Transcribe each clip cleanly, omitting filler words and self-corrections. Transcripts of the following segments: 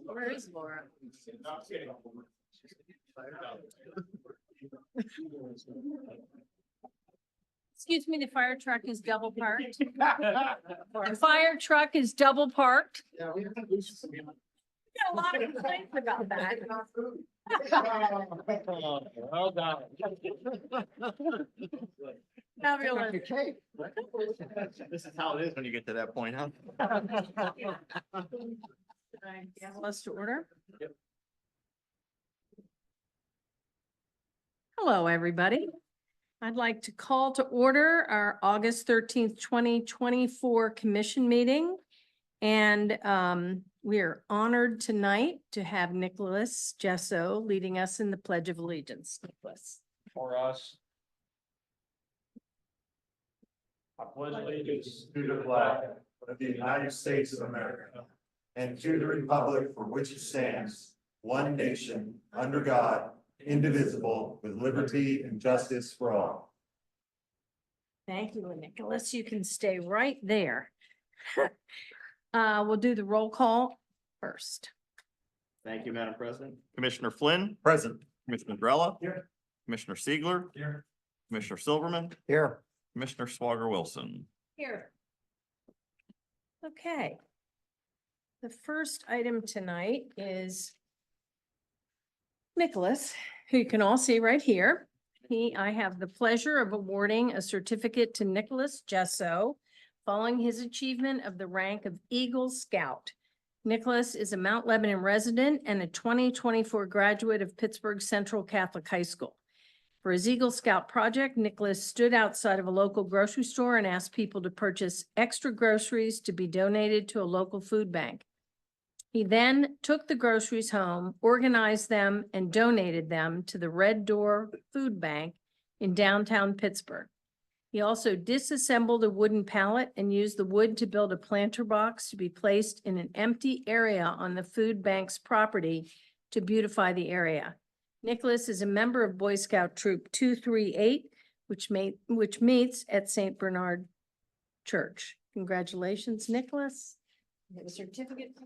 Where is Laura? Excuse me, the fire truck is double parked. The fire truck is double parked. Yeah, we Got a lot of complaints about that. Well done. Fabulous. This is how it is when you get to that point, huh? Call us to order. Yep. Hello, everybody. I'd like to call to order our August 13th, 2024 commission meeting. And we are honored tonight to have Nicholas Gesso leading us in the Pledge of Allegiance. Nicholas. For us. I pledge allegiance to the flag of the United States of America and to the republic for which it stands, one nation, under God, indivisible, with liberty and justice for all. Thank you, Nicholas. You can stay right there. We'll do the roll call first. Thank you, Madam President. Commissioner Flynn. Present. Commissioner Grella. Here. Commissioner Siegler. Here. Commissioner Silverman. Here. Commissioner Swager Wilson. Here. Okay. The first item tonight is Nicholas, who you can all see right here. I have the pleasure of awarding a certificate to Nicholas Gesso following his achievement of the rank of Eagle Scout. Nicholas is a Mount Lebanon resident and a 2024 graduate of Pittsburgh Central Catholic High School. For his Eagle Scout project, Nicholas stood outside of a local grocery store and asked people to purchase extra groceries to be donated to a local food bank. He then took the groceries home, organized them, and donated them to the Red Door Food Bank in downtown Pittsburgh. He also disassembled a wooden pallet and used the wood to build a planter box to be placed in an empty area on the food bank's property to beautify the area. Nicholas is a member of Boy Scout Troop 238, which meets at St. Bernard Church. Congratulations, Nicholas. You have a certificate.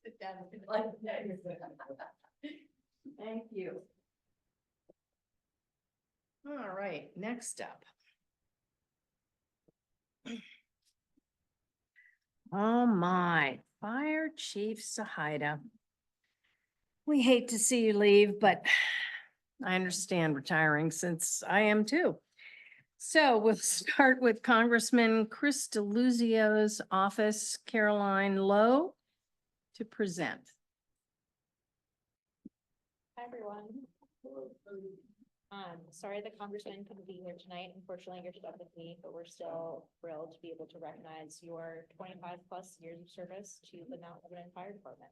Sit down. Thank you. All right, next up. Oh my, Fire Chief Sahida. We hate to see you leave, but I understand retiring since I am too. So we'll start with Congressman Chris DeLuzio's office, Caroline Lowe, to present. Hi, everyone. Sorry the congressman couldn't be here tonight. Unfortunately, you're stuck with me, but we're still thrilled to be able to recognize your 25 plus years of service to the Mount Lebanon Fire Department.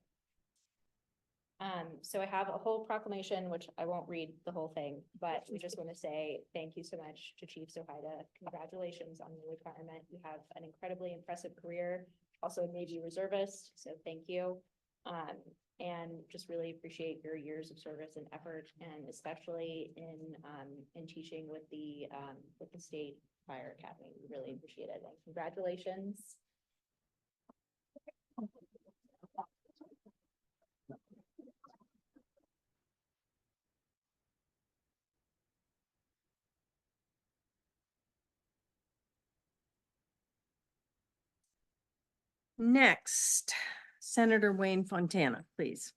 So I have a whole proclamation, which I won't read the whole thing, but we just want to say thank you so much to Chief Zohaida. Congratulations on your retirement. You have an incredibly impressive career, also a Navy reservist, so thank you. And just really appreciate your years of service and effort, and especially in teaching with the State Fire Academy. We really appreciate it, and congratulations. Next, Senator Wayne Fontana, please.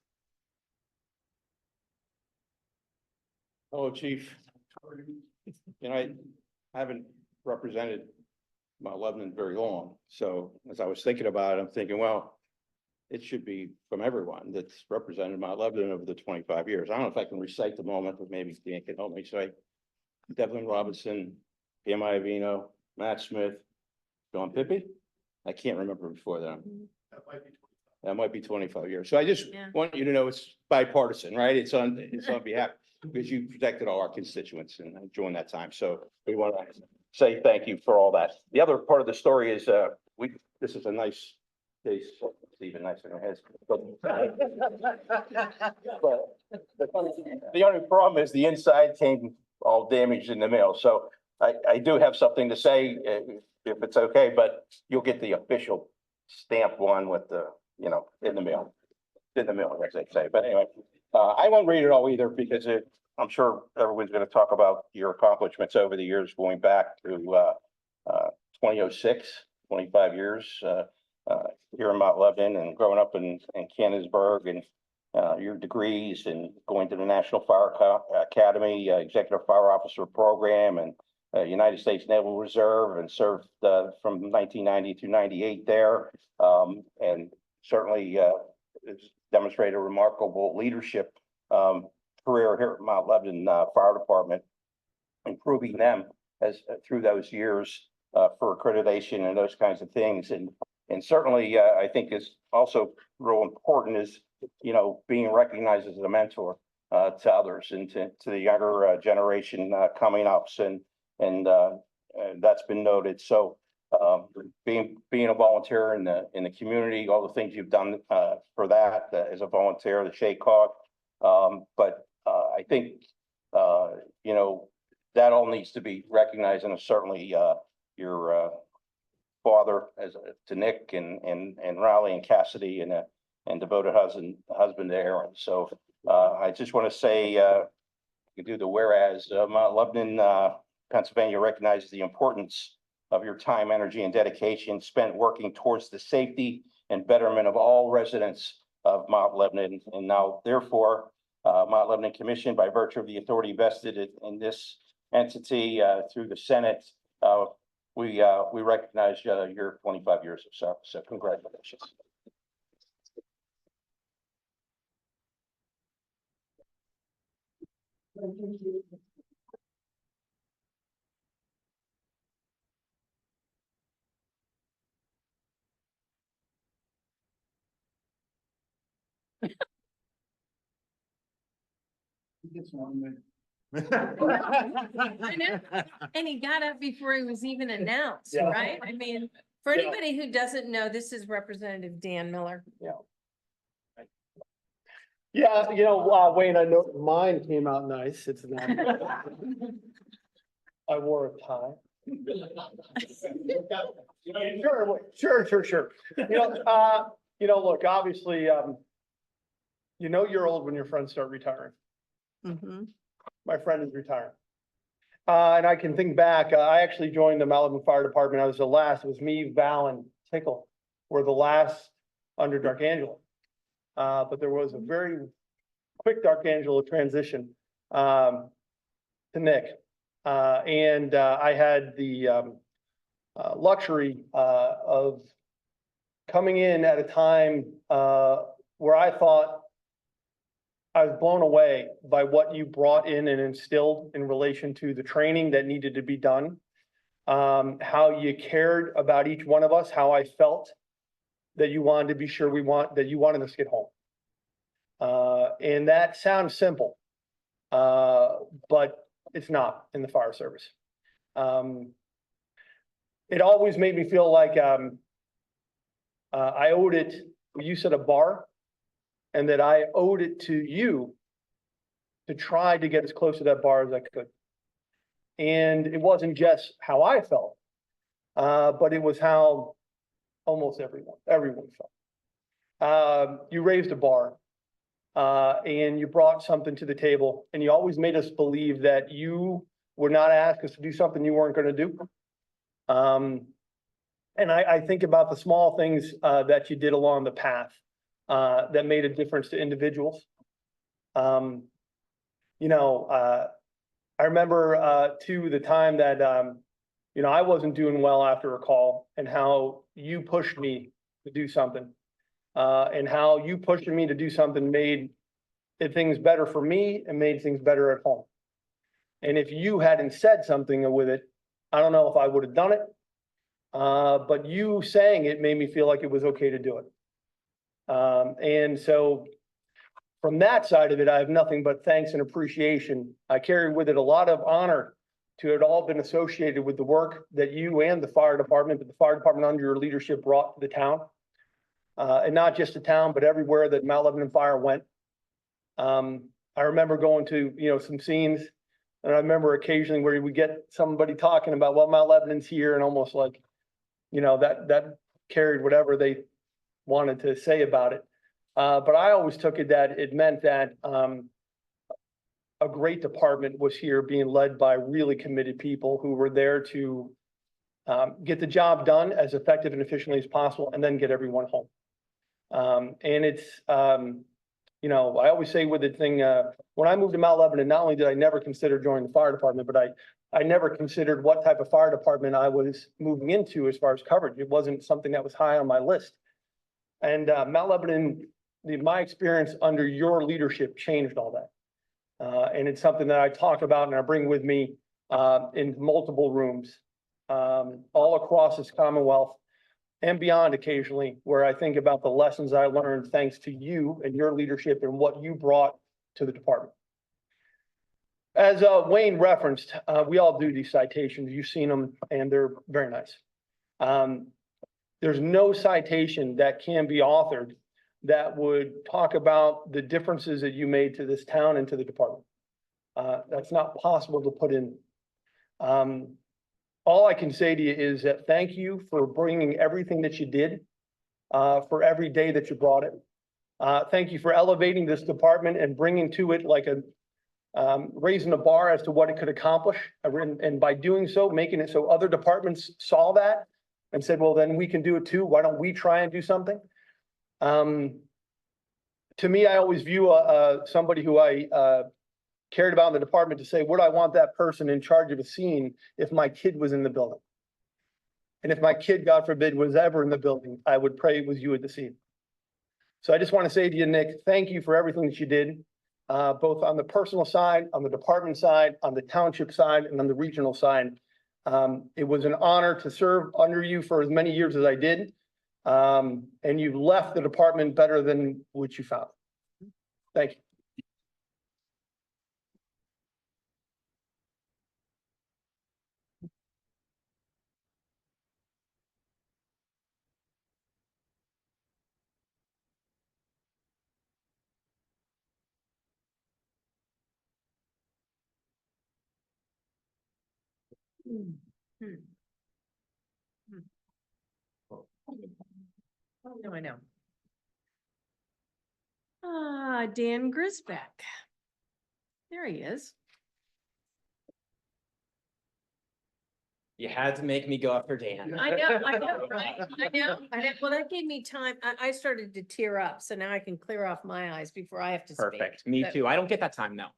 Hello, Chief. You know, I haven't represented Mount Lebanon very long. So as I was thinking about it, I'm thinking, well, it should be from everyone that's represented Mount Lebanon over the 25 years. I don't know if I can recite the moment, but maybe Dan can help me. So Devlin Robinson, Pam Iovino, Matt Smith, John Pippi. I can't remember before that. That might be 25 years. So I just want you to know it's bipartisan, right? It's on behalf, because you protected all our constituents and during that time. So we want to say thank you for all that. The other part of the story is this is a nice case it's even nicer than his. But the only problem is the inside came all damaged in the mail, so I do have something to say, if it's okay, but you'll get the official stamped one with the, you know, in the mail, as they say, but anyway. I won't read it all either because I'm sure everyone's gonna talk about your accomplishments over the years, going back to 2006, 25 years here in Mount Lebanon and growing up in Canonsburg, and your degrees and going to the National Fire Academy, Executive Fire Officer Program, and United States Naval Reserve, and served from 1990 to 98 there. And certainly has demonstrated remarkable leadership career here at Mount Lebanon Fire Department, improving them as through those years for accreditation and those kinds of things. And certainly I think is also real important is, you know, being recognized as a mentor to others and to the younger generation coming up. And that's been noted. So being a volunteer in the community, all the things you've done for that as a volunteer, the SHACOG. But I think, you know, that all needs to be recognized, and certainly your father to Nick and Riley and Cassidy and devoted husband to Aaron. So I just want to say, you do the whereas. Lebanon, Pennsylvania recognizes the importance of your time, energy, and dedication spent working towards the safety and betterment of all residents of Mount Lebanon. And now, therefore, Mount Lebanon Commission, by virtue of the authority vested in this entity through the Senate, we recognize your 25 years of service. So congratulations. I know. And he got up before he was even announced, Yeah. right? I mean, for Yeah. anybody who doesn't know, this is Representative Dan Miller. Yeah, you know, Wayne, I know mine came out nice. It's not. I wore a tie. Sure. You know, look, obviously, you know, you're old when your friends start retiring. Mhm. My friend is retiring. And I can think back, I actually joined the Mount Lebanon Fire Department. I was the last, it was me, Val, and Tickle were the last under Dark Angelo. But there was a very quick Dark Angelo transition to Nick. And I had the luxury of coming in at a time where I thought I was blown away by what you brought in and instilled in relation to the training that needed to be done. How you cared about each one of us, how I felt that you wanted to be sure that you wanted us to get home. And that sounds simple, but it's not in the fire service. It always made me feel like I owed it, you said a bar, and that I owed it to you to try to get as close to that bar as I could. And it wasn't just how I felt, but it was how almost everyone felt. You raised a bar, and you brought something to the table, and you always made us believe that you would not ask us to do something you weren't going to do. And I think about the small things that you did along the path that made a difference to individuals. You know, I remember too the time that you know, I wasn't doing well after a call, and how you pushed me to do something, and how you pushing me to do something made things better for me and made things better at home. And if you hadn't said something with it, I don't know if I would have done it. But you saying it made me feel like it was okay to do it. And so from that side of it, I have nothing but thanks and appreciation. I carry with it a lot of honor to it all been associated with the work that you and the fire department, but the fire department under your leadership brought to the town. and not just the town, but everywhere that Mount Lebanon Fire went. I remember going to, some scenes, and I remember occasionally where we get somebody talking about, well, Mount Lebanon's here, and almost like, that carried whatever they wanted to say about it. But I always took it that it meant that, a great department was here being led by really committed people who were there to get the job done as effective and efficiently as possible and then get everyone home. And it's, I always say with the thing, when I moved to Mount Lebanon, not only did I never consider joining the fire department, but I never considered what type of fire department I was moving into as far as coverage. It wasn't something that was high on my list. And Mount Lebanon, my experience under your leadership changed all that. And it's something that I talk about and I bring with me in multiple rooms all across this Commonwealth and beyond occasionally, where I think about the lessons I learned thanks to you and your leadership and what you brought to the department. As Wayne referenced, we all do these citations. You've seen them and they're very nice. There's no citation that can be authored that would talk about the differences that you made to this town and to the department. That's not possible to put in. All I can say to you is that thank you for bringing everything that you did, for every day that you brought it. Thank you for elevating this department and bringing to it like raising the bar as to what it could accomplish. And by doing so, making it so other departments saw that and said, well, then we can do it too. Why don't we try and do something? To me, I always view somebody who I cared about in the department to say, would I want that person in charge of a scene if my kid was in the building? And if my kid, God forbid, was ever in the building, I would pray it was you at the scene. So I just want to say to you, Nick, thank you for everything that you did, both on the personal side, on the department side, on the township side, and on the regional side. It was an honor to serve under you for as many years as I did. And you left the department better than what you found. Thank you. I know. Dan Grisbeck. There he is. You had to make me go after Dan. I know, right? I know. Well, that gave me time. I started to tear up, so now I can clear off my eyes before I have to speak. Perfect. Me So- too. I don't get that time now.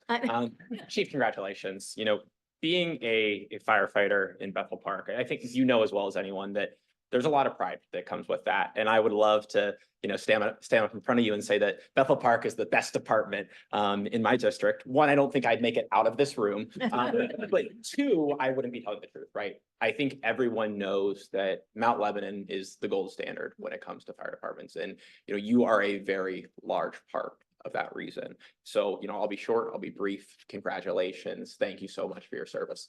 Chief, congratulations. Being a firefighter in Bethel Park, I think you know as well as anyone that there's a lot of pride that comes with that. And I would love to, stand up in front of you and say that Bethel Park is the best department in my district. One, I don't think I'd make it out of this room. But two, I wouldn't be telling the truth, right? I think everyone knows that Mount Lebanon is the gold standard when it comes to fire departments. And, you are a very large part of that reason. So, I'll be short, I'll be brief. Congratulations. Thank you so much for your service.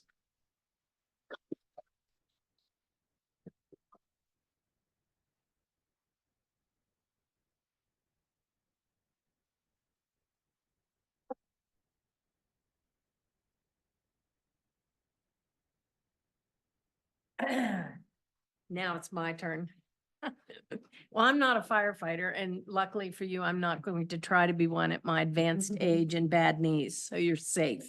Now it's my turn. Well, I'm not a firefighter, and luckily for you, I'm not going to try to be one at my advanced age and bad knees, so you're safe.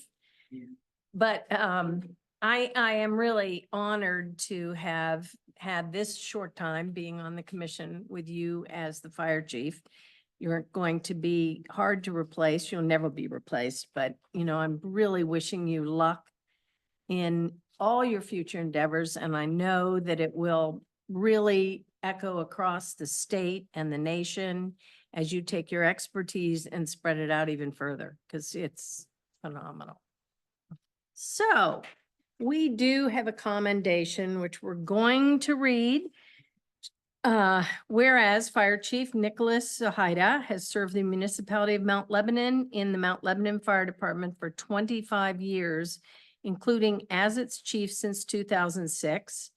But I am really honored to have had this short time being on the commission with you as the fire chief. You're going to be hard to replace. You'll never be replaced, but I'm really wishing you luck in all your future endeavors, and I know that it will really echo across the state and the nation as you take your expertise and spread it out even further, because it's phenomenal. So we do have a commendation, which we're going to read. Whereas Fire Chief Nicholas Zohaida has served the municipality of Mount Lebanon in the Mount Lebanon Fire Department for 25 years, including as its chief since 2006.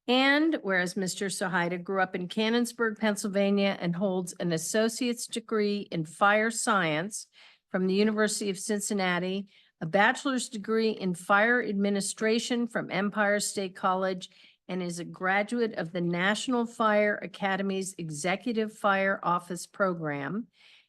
And whereas Mr. Sahida grew up in Canonsburg, Pennsylvania, and holds an associate's degree in fire science from the University of Cincinnati, a bachelor's degree in fire administration from Empire State College, and is a graduate of the National Fire Academy's Executive Fire Office Program.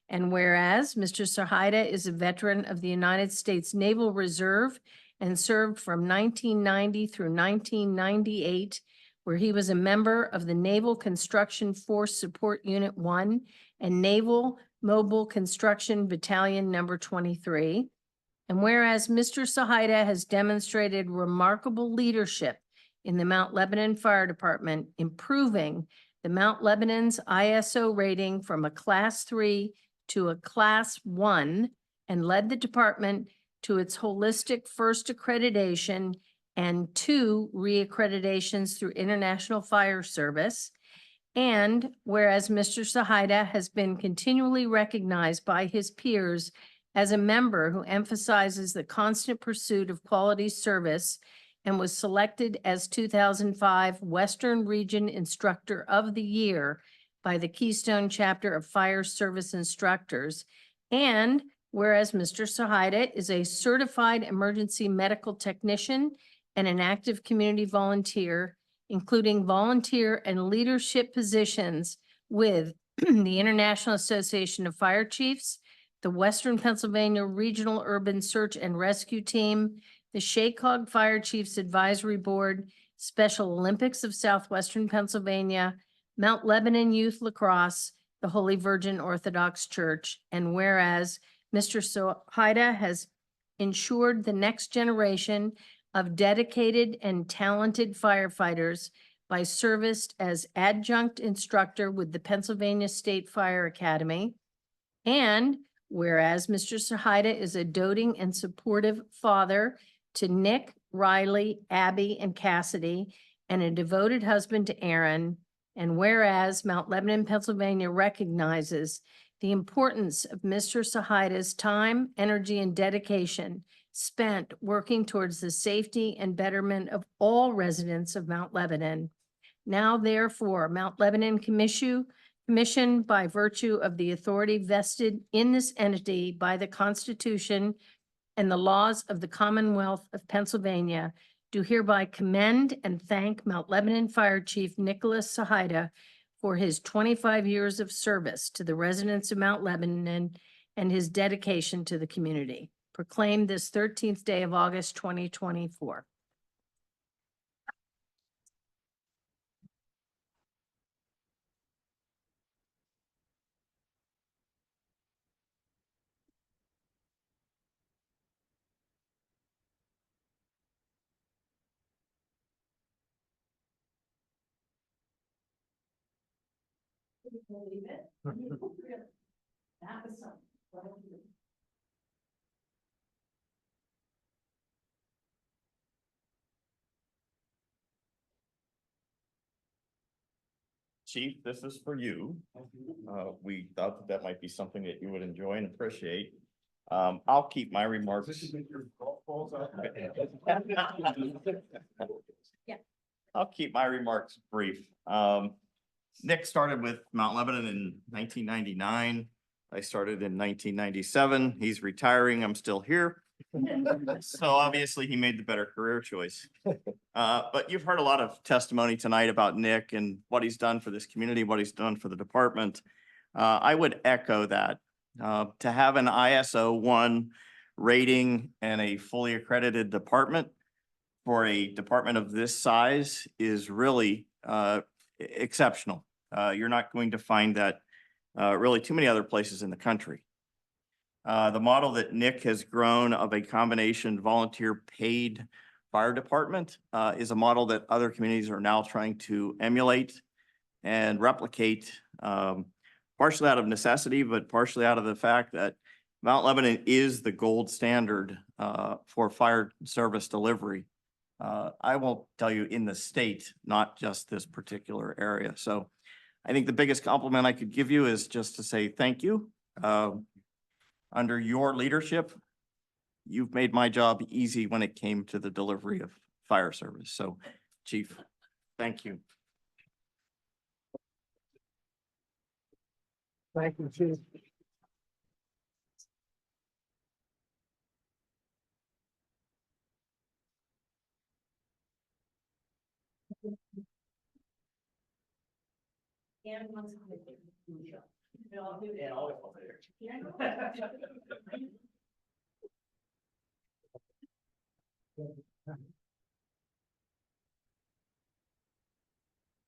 And whereas Mr. Sahida is a veteran of the United States Naval Reserve and served from 1990 through 1998, where he was a member of the Naval Construction Force Support Unit 1 and Naval Mobile Construction Battalion Number 23. And whereas Mr. Sahida has demonstrated remarkable leadership in the Mount Lebanon Fire Department, improving the Mount Lebanon's ISO rating from a Class 3 to a Class 1, and led the department to its holistic first accreditation and 2 reaccreditations through International Fire Service. And whereas Mr. Sahida has been continually recognized by his peers as a member who emphasizes the constant pursuit of quality service and was selected as 2005 Western Region Instructor of the Year by the Keystone Chapter of Fire Service Instructors. And whereas Mr. Sahida is a certified emergency medical technician and an active community volunteer, including volunteer and leadership positions with the International Association of Fire Chiefs, the Western Pennsylvania Regional Urban Search and Rescue Team, the Shaycog Fire Chiefs Advisory Board, Special Olympics of Southwestern Pennsylvania, Mount Lebanon Youth Lacrosse, the Holy Virgin Orthodox Church. And whereas Mr. Sahida has ensured the next generation of dedicated and talented firefighters by service as adjunct instructor with the Pennsylvania State Fire Academy. And whereas Mr. Sahida is a doting and supportive father to Nick, Riley, Abby, and Cassidy, and a devoted husband to Aaron. And whereas Mount Lebanon, Pennsylvania recognizes the importance of Mr. Sahida's time, energy, and dedication spent working towards the safety and betterment of all residents of Mount Lebanon. Now therefore, Mount Lebanon Commission, by virtue of the authority vested in this entity by the Constitution and the laws of the Commonwealth of Pennsylvania, do hereby commend and thank Mount Lebanon Fire Chief Nicholas Sahida for his 25 years of service to the residents of Mount Lebanon and his dedication to the community. Proclaimed this 13th day of August, 2024. Chief, this is for you. We thought that that might be something that you would enjoy and appreciate. I'll keep my remarks. I'll keep my remarks brief. Nick started with Mount Lebanon in 1999. I started in 1997. He's retiring. I'm still here. So obviously he made the better career choice. But you've heard a lot of testimony tonight about Nick and what he's done for this community, what he's done for the department. I would echo that. To have an ISO 1 rating and a fully accredited department for a department of this size is really exceptional. You're not going to find that really too many other places in the country. The model that Nick has grown of a combination volunteer paid fire department is a model that other communities are now trying to emulate and replicate, partially out of necessity, but partially out of the fact that Mount Lebanon is the gold standard for fire service delivery. I won't tell you in the state, not just this particular area. So I think the biggest compliment I could give you is just to say thank you. Under your leadership, you've made my job easy when it came to the delivery of fire service. So, Chief, Thank you. Thank you, Chief.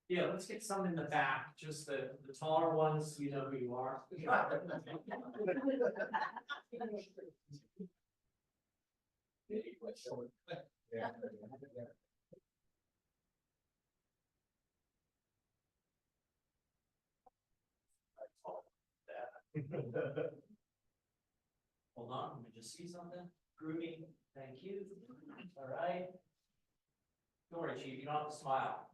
Yeah, let's get some in the back, just the taller ones, you know who you are. Hold on, let me just see something. Groovy, thank you. All right. Don't worry, Chief, you don't have to smile.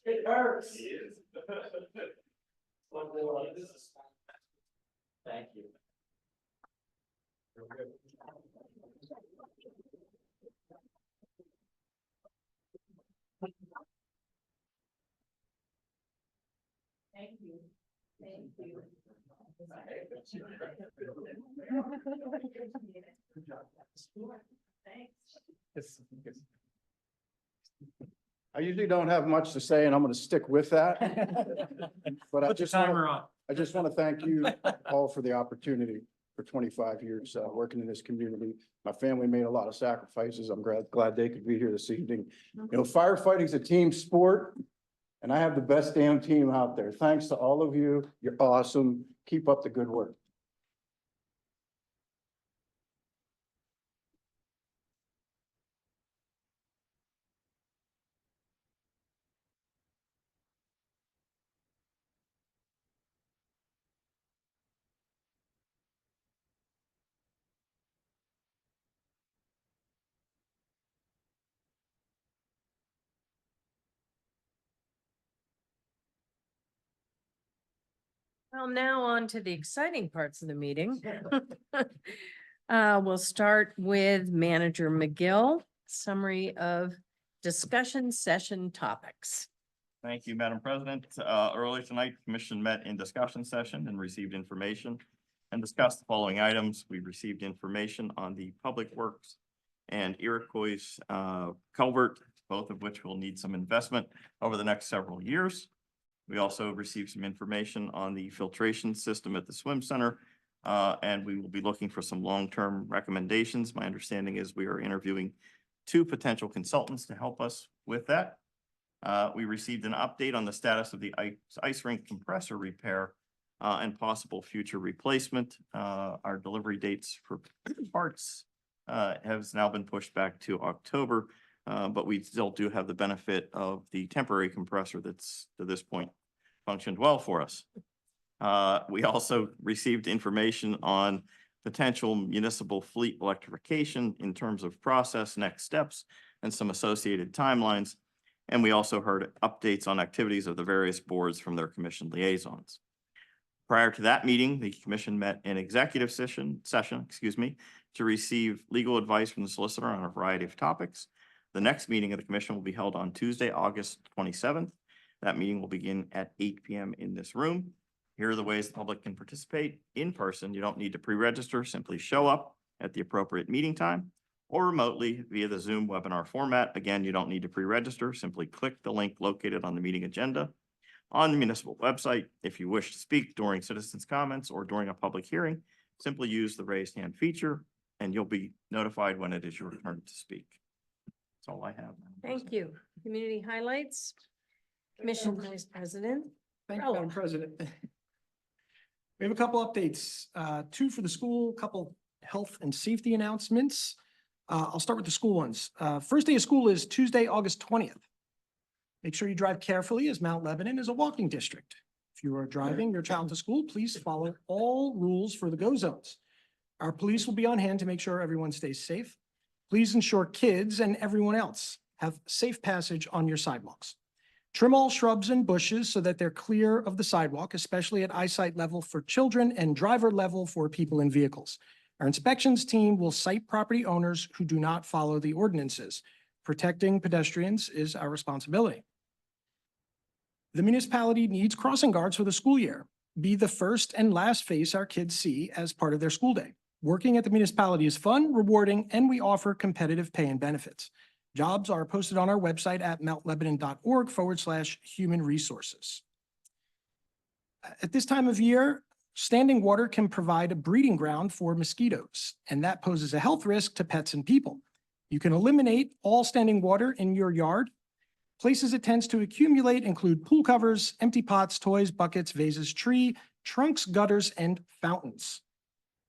It hurts. Thank you. Thank you. Thank you. Thanks. I usually don't have much to say and I'm going to stick with that. But I Put the just want timer on. to thank you all for the opportunity for 25 years, working in this community. My family made a lot of sacrifices. I'm glad they could be here this evening. You know, firefighting is a team sport and I have the best damn team out there. Thanks to all of you. You're awesome. Keep up the good work. Well, now on to the exciting parts of the meeting. We'll start with Manager McGill, summary of discussion session topics. Thank you, Madam President. Earlier tonight, the commission met in discussion session and received information and discussed the following items. We received information on the Public Works and Iroquois culvert, both of which will need some investment over the next several years. We also received some information on the filtration system at the swim center, and we will be looking for some long-term recommendations. My understanding is we are interviewing 2 potential consultants to help us with that. We received an update on the status of the ice rink compressor repair and possible future replacement. Our delivery dates for parts has now been pushed back to October, but we still do have the benefit of the temporary compressor that's to this point functioned well for us. We also received information on potential municipal fleet electrification in terms of process, next steps, and some associated timelines. And we also heard updates on activities of the various boards from their commission liaisons. Prior to that meeting, the commission met in executive session, to receive legal advice from the solicitor on a variety of topics. The next meeting of the commission will be held on Tuesday, August 27th. That meeting will begin at 8 p.m. in this room. Here are the ways the public can participate in person. You don't need to pre-register, simply show up at the appropriate meeting time or remotely via the Zoom webinar format. Again, you don't need to pre-register, simply click the link located on the meeting agenda on the municipal website. If you wish to speak during citizens' comments or during a public hearing, simply use the raised hand feature and you'll be notified when it is your turn to speak. That's all I have. Thank you. Community highlights. Commission Vice President. Thank you, Madam President. We have a couple updates, 2 for the school, a couple health and safety announcements. I'll start with the school ones. First day of school is Tuesday, August 20th. Make sure you drive carefully as Mount Lebanon is a walking district. If you are driving your child to school, please follow all rules for the go zones. Our police will be on hand to make sure everyone stays safe. Please ensure kids and everyone else have safe passage on your sidewalks. Trim all shrubs and bushes so that they're clear of the sidewalk, especially at eyesight level for children and driver level for people in vehicles. Our inspections team will cite property owners who do not follow the ordinances. Protecting pedestrians is our responsibility. The municipality needs crossing guards for the school year. Be the first and last face our kids see as part of their school day. Working at the municipality is fun, rewarding, and we offer competitive pay and benefits. Jobs are posted on our website at mountlebanon.org/human resources. At this time of year, standing water can provide a breeding ground for mosquitoes, and that poses a health risk to pets and people. You can eliminate all standing water in your yard. Places it tends to accumulate include pool covers, empty pots, toys, buckets, vases, tree trunks, gutters, and fountains.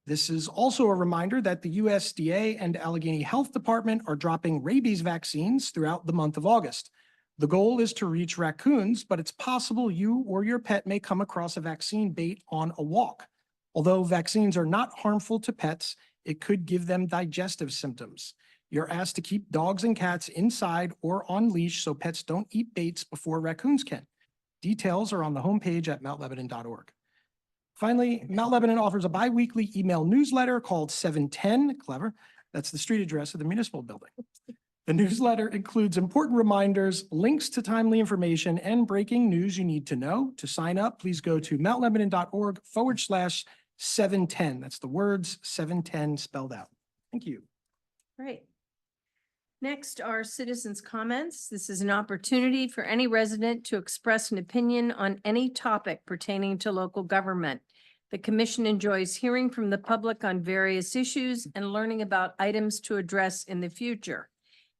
This is also a reminder that the USDA and Allegheny Health Department are dropping rabies vaccines throughout the month of August. The goal is to reach raccoons, but it's possible you or your pet may come across a vaccine bait on a walk. Although vaccines are not harmful to pets, it could give them digestive symptoms. You're asked to keep dogs and cats inside or on leash so pets don't eat baits before raccoons can. Details are on the homepage at mountlebanon.org. Finally, Mount Lebanon offers a bi-weekly email newsletter called 710, clever. That's the street address of the municipal building. The newsletter includes important reminders, links to timely information, and breaking news you need to know. To sign up, please go to mountlebanon.org/710. That's the words 710 spelled out. Thank you. Great. Next are citizens' comments. This is an opportunity for any resident to express an opinion on any topic pertaining to local government. The commission enjoys hearing from the public on various issues and learning about items to address in the future.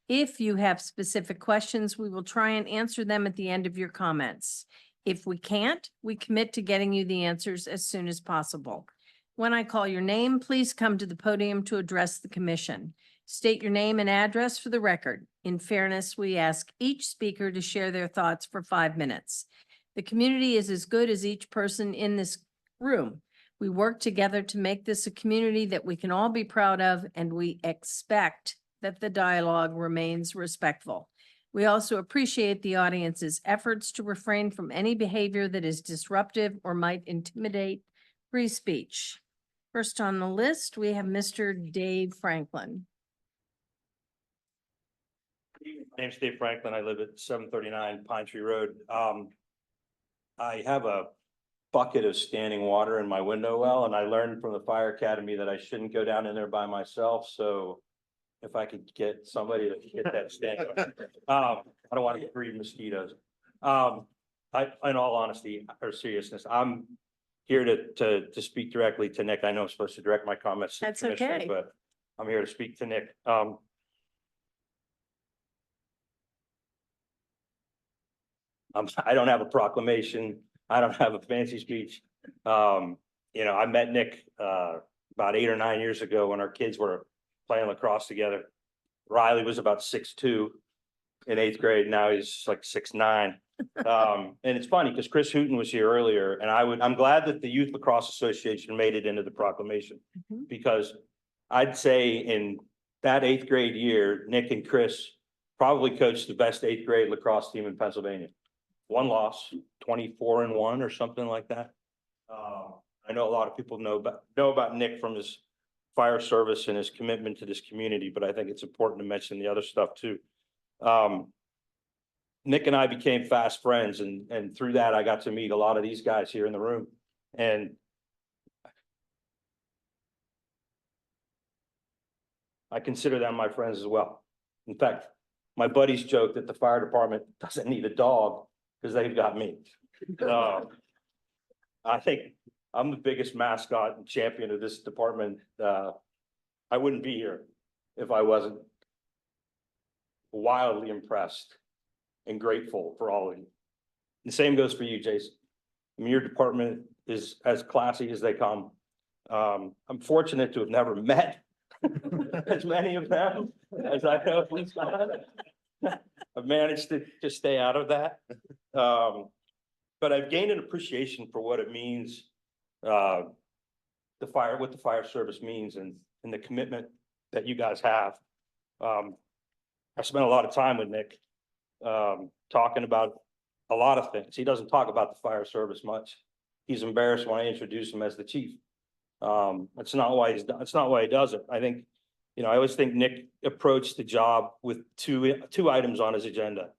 If you have specific questions, we will try and answer them at the end of your comments. If we can't, we commit to getting you the answers as soon as possible. When I call your name, please come to the podium to address the commission. State your name and address for the record. In fairness, we ask each speaker to share their thoughts for 5 minutes. The community is as good as each person in this room. We work together to make this a community that we can all be proud of, and we expect that the dialogue remains respectful. We also appreciate the audience's efforts to refrain from any behavior that is disruptive or might intimidate free speech. First on the list, we have Mr. Dave Franklin. My name's Dave Franklin. I live at 739 Pine Tree Road. I have a bucket of standing water in my window well, and I learned from the fire academy that I shouldn't go down in there by myself. So if I could get somebody to get that standing, I don't want to breed mosquitoes. In all honesty or seriousness, I'm here to speak directly to Nick. I know I'm supposed to direct my comments to the That's commissioner, okay. but I'm here to speak to Nick. I don't have a proclamation. I don't have a fancy speech. I met Nick about 8 or 9 years ago when our kids were playing lacrosse together. Riley was about 6'2" in 8th grade. Now he's like 6'9". And it's funny because Chris Hooten was here earlier, and I'm glad that the Youth Lacrosse Association made it into the proclamation, because I'd say in that 8th grade year, Nick and Chris probably coached the best 8th grade lacrosse team in Pennsylvania. 1 loss, 24-1 or something like that. I know a lot of people know about Nick from his fire service and his commitment to this community, but I think it's important to mention the other stuff too. Nick and I became fast friends, and through that, I got to meet a lot of these guys here in the room. And I consider them my friends as well. In fact, my buddies joke that the fire department doesn't need a dog because they've got me. I think I'm the biggest mascot and champion of this department. I wouldn't be here if I wasn't wildly impressed and grateful for all of you. The same goes for you, Jason. I mean, your department is as classy as they come. I'm fortunate to have never met as many of them as I know. I've managed to stay out of that. But I've gained an appreciation for what it means, what the fire service means, and the commitment that you guys have. I spent a lot of time with Nick, talking about a lot of things. He doesn't talk about the fire service much. He's embarrassed when I introduce him as the chief. That's not why he does it. I think, You know, I always think Nick approached the job with two items on his agenda.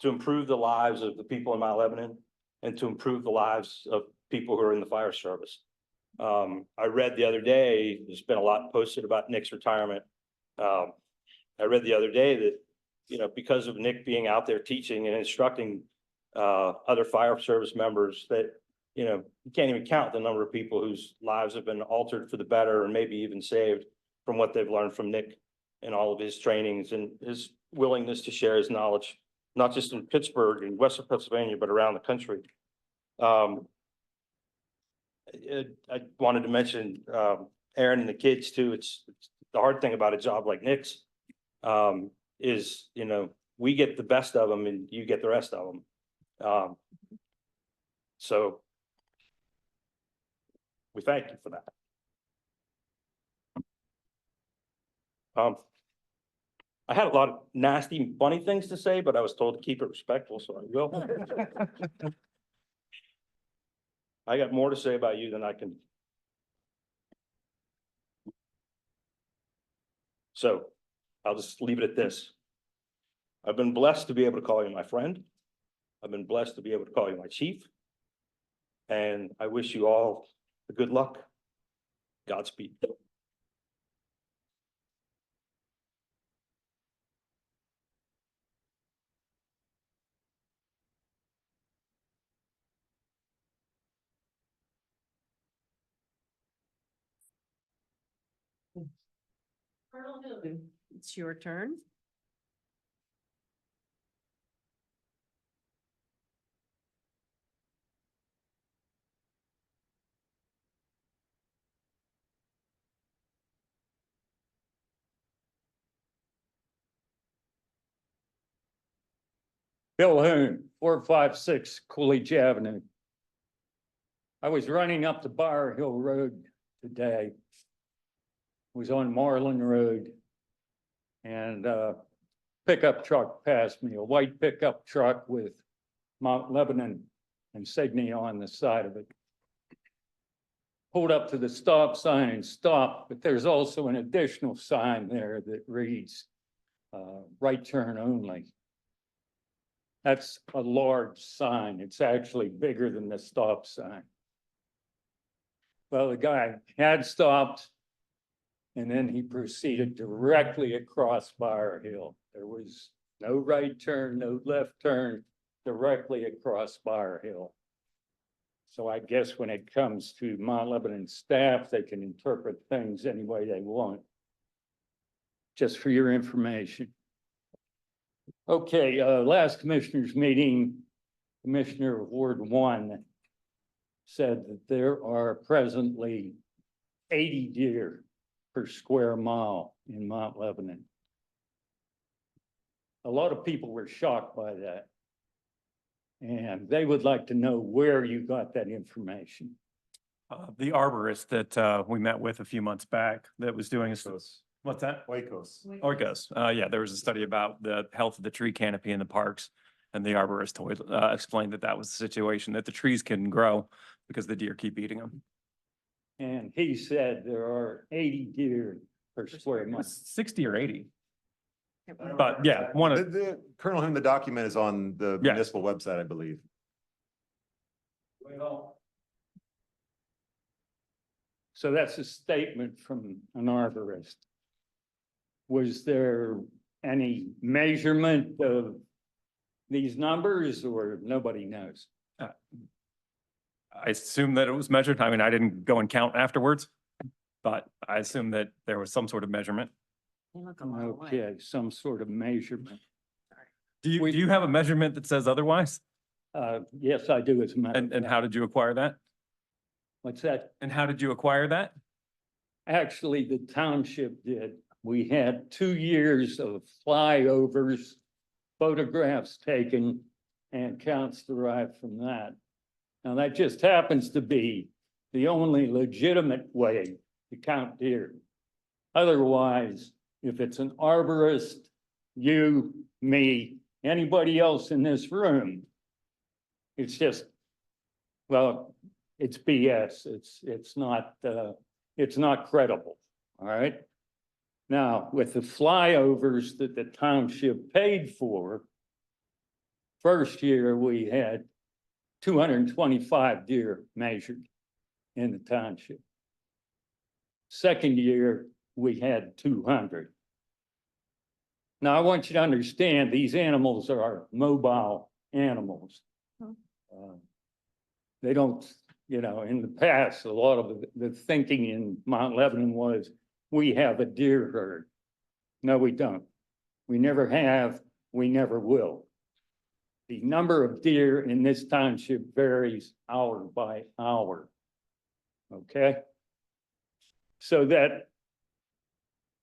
To improve the lives of the people in Mount Lebanon and to improve the lives of people who are in the fire service. I read the other day, there's been a lot posted about Nick's retirement. I read the other day that, you know, because of Nick being out there teaching and instructing other fire service members that, you know, you can't even count the number of people whose lives have been altered for the better and maybe even saved from what they've learned from Nick and all of his trainings and his willingness to share his knowledge, not just in Pittsburgh and Western Pennsylvania, but around the country. I wanted to mention Aaron and the kids too. It's the hard thing about a job like Nick's is, you know, we get the best of them and you get the rest of them. So we thank you for that. I had a lot of nasty, funny things to say, but I was told to keep it respectful, so I will. I got more to say about you than I can. So I'll just leave it at this. I've been blessed to be able to call you my friend. I've been blessed to be able to call you my chief. And I wish you all the good luck. Godspeed. Colonel Newman, it's your turn. Bill Hoon, 456 Coolidge Avenue. I was running up the Bar Hill Road today. Was on Marlin Road. And pickup truck passed me, a white pickup truck with Mount Lebanon insignia on the side of it. Pulled up to the stop sign and stopped, but there's also an additional sign there that reads right turn only. That's a large sign. It's actually bigger than the stop sign. Well, the guy had stopped and then he proceeded directly across Fire Hill. There was no right turn, no left turn, directly across Fire Hill. So I guess when it comes to Mount Lebanon staff, they can interpret things any way they want. Just for your information. Okay, last commissioners meeting, Commissioner of Ward 1 said that there are presently 80 deer per square mile in Mount Lebanon. A lot of people were shocked by that. And they would like to know where you got that information. The arborist that we met with a few months back that was doing what's that? Waco's. Oikos. Yeah, there was a study about the health of the tree canopy in the parks. And the arborist explained that that was the situation, that the trees can grow because the deer keep eating them. And he said there are 80 deer per square mile. 60 or 80. But yeah, one of The Colonel Hoon, the document is on the Yes. municipal website, I believe. Well, so that's a statement from an arborist. Was there any measurement of these numbers or nobody knows? I assume that it was measured. I mean, I didn't go and count afterwards, but I assume that there was some sort of measurement. Okay, some sort of measurement. Do you have a measurement that says otherwise? Yes, I do as a matter. And how did you acquire that? What's that? And how did you acquire that? Actually, the township did. We had 2 years of flyovers, photographs taken, and counts derived from that. Now, that just happens to be the only legitimate way to count deer. Otherwise, if it's an arborist, you, me, anybody else in this room, it's just, well, it's BS. It's not credible, all right? Now, with the flyovers that the township paid for, first year we had 225 deer measured in the township. Second year, we had 200. Now, I want you to understand, these animals are mobile animals. They don't, in the past, a lot of the thinking in Mount Lebanon was, we have a deer herd. No, we don't. We never have, we never will. The number of deer in this township varies hour by hour. Okay? So that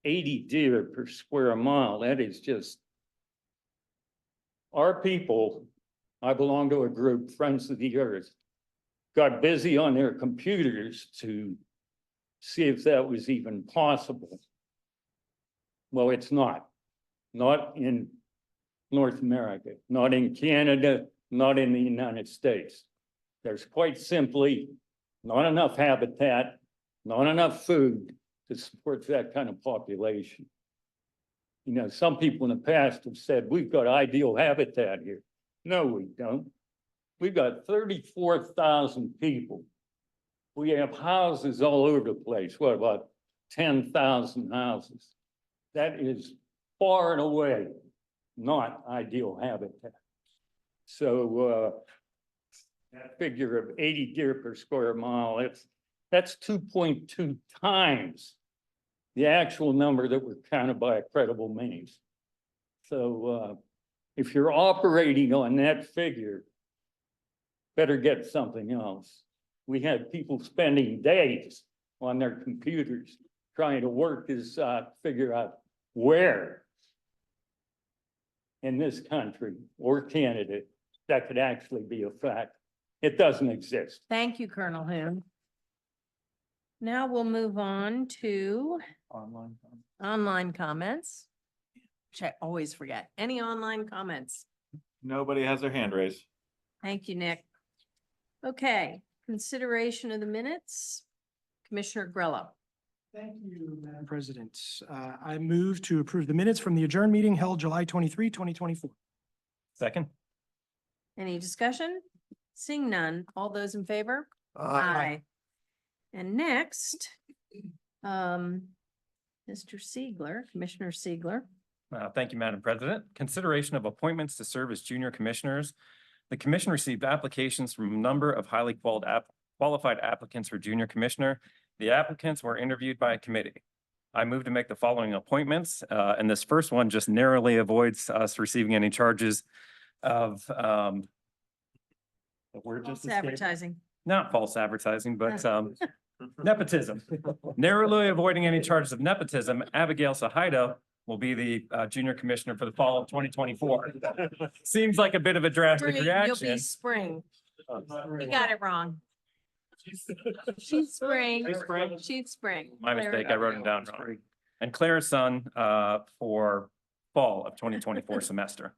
80 deer per square mile, that is just, our people, I belong to a group, Friends of the Earth, got busy on their computers to see if that was even possible. Well, it's not. Not in North America, not in Canada, not in the United States. There's quite simply not enough habitat, not enough food to support that kind of population. Some people in the past have said, we've got ideal habitat here. No, we don't. We've got 34,000 people. We have houses all over the place. What, about 10,000 houses? That is far and away not ideal habitat. So that figure of 80 deer per square mile, that's 2.2 times the actual number that were counted by a credible means. So if you're operating on that figure, better get something else. We had people spending days on their computers trying to work this out, figure out where in this country or Canada that could actually be a fact. It doesn't exist. Thank you, Colonel Hume. Now we'll move on to online comments, which I always forget. Any online comments? Nobody has their hand raised. Thank you, Nick. Okay, consideration of the minutes. Commissioner Grella. Thank you, Madam President. I move to approve the minutes from the adjourned meeting held July 23, 2024. Second. Any discussion? Seeing none. All those in favor? Aye. And next, Mr. Siegler, Commissioner Siegler. Thank you, Madam President. Consideration of appointments to serve as junior commissioners. The commission received applications from a number of highly qualified applicants for junior commissioner. The applicants were interviewed by a committee. I move to make the following appointments, and this first one just narrowly avoids us receiving any charges of False advertising. not false advertising, but nepotism. Narrowly avoiding any charges of nepotism, Abigail Sahida will be the junior commissioner for the fall of 2024. Seems like a bit of a drastic Spring, you'll reaction. be spring. You got it wrong. She's spring. She's spring. My mistake, I wrote it down wrong. And Claire's son for fall of 2024 semester.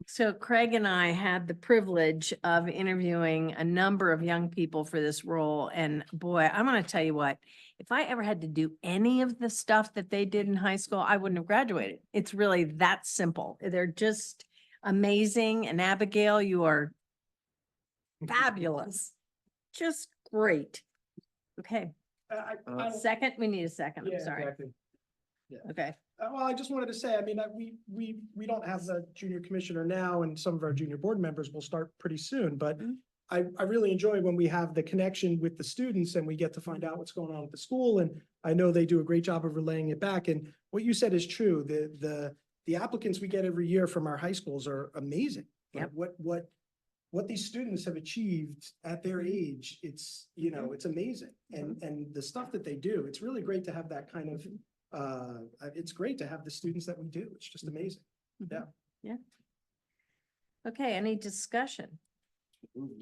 So Craig and I had the privilege of interviewing a number of young people for this role. And boy, I'm going to tell you what, if I ever had to do any of the stuff that they did in high school, I wouldn't have graduated. It's really that simple. They're just amazing. And Abigail, you are fabulous. Just great. Okay. Second, we need a second. I'm sorry. Okay. Well, I just wanted to say, I mean, we don't have a junior commissioner now, and some of our junior board members will start pretty soon, but I really enjoy when we have the connection with the students and we get to find out what's going on at the school, and I know they do a great job of relaying it back, and what you said is true. The applicants we get every year from our high schools are amazing. Yep. What these students have achieved at their age, it's amazing. And the stuff that they do, it's really great to have that kind of, it's great to have the students that we do. It's just amazing. Yeah. Yeah. Okay, any discussion?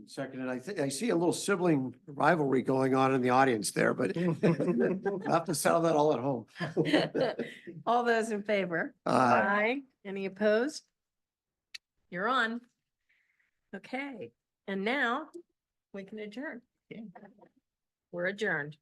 Seconded. I see a little sibling rivalry going on in the audience there, but we'll have to settle that all at home. All those in favor? Aye. Any opposed? You're on. Okay, and now we can adjourn. We're adjourned.